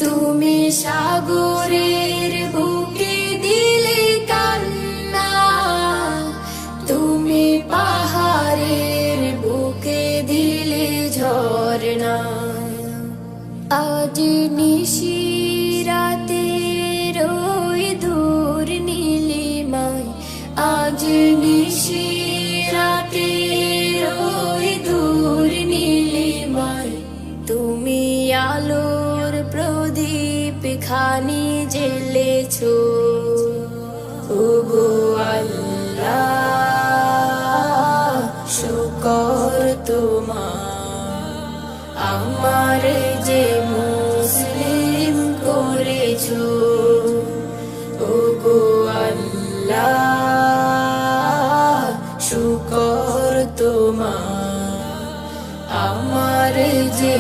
তুমি সাগরের বুকে দিলে কান্না, তুমি পাহাড়ের বুকে দিলে ঝরনা। আজ নিশিরাতে রই দূর নীলিমায়, আজ নিশিরাতে রই দূর নীলিমায়, তুমি আলোর প্রদীপ খানি জ্বেলেছো। ওগো আল্লাহ শুকর তোমার, আমার যে মুসলিম করেছো। ওগো আল্লাহ শুকর তোমার, আমার যে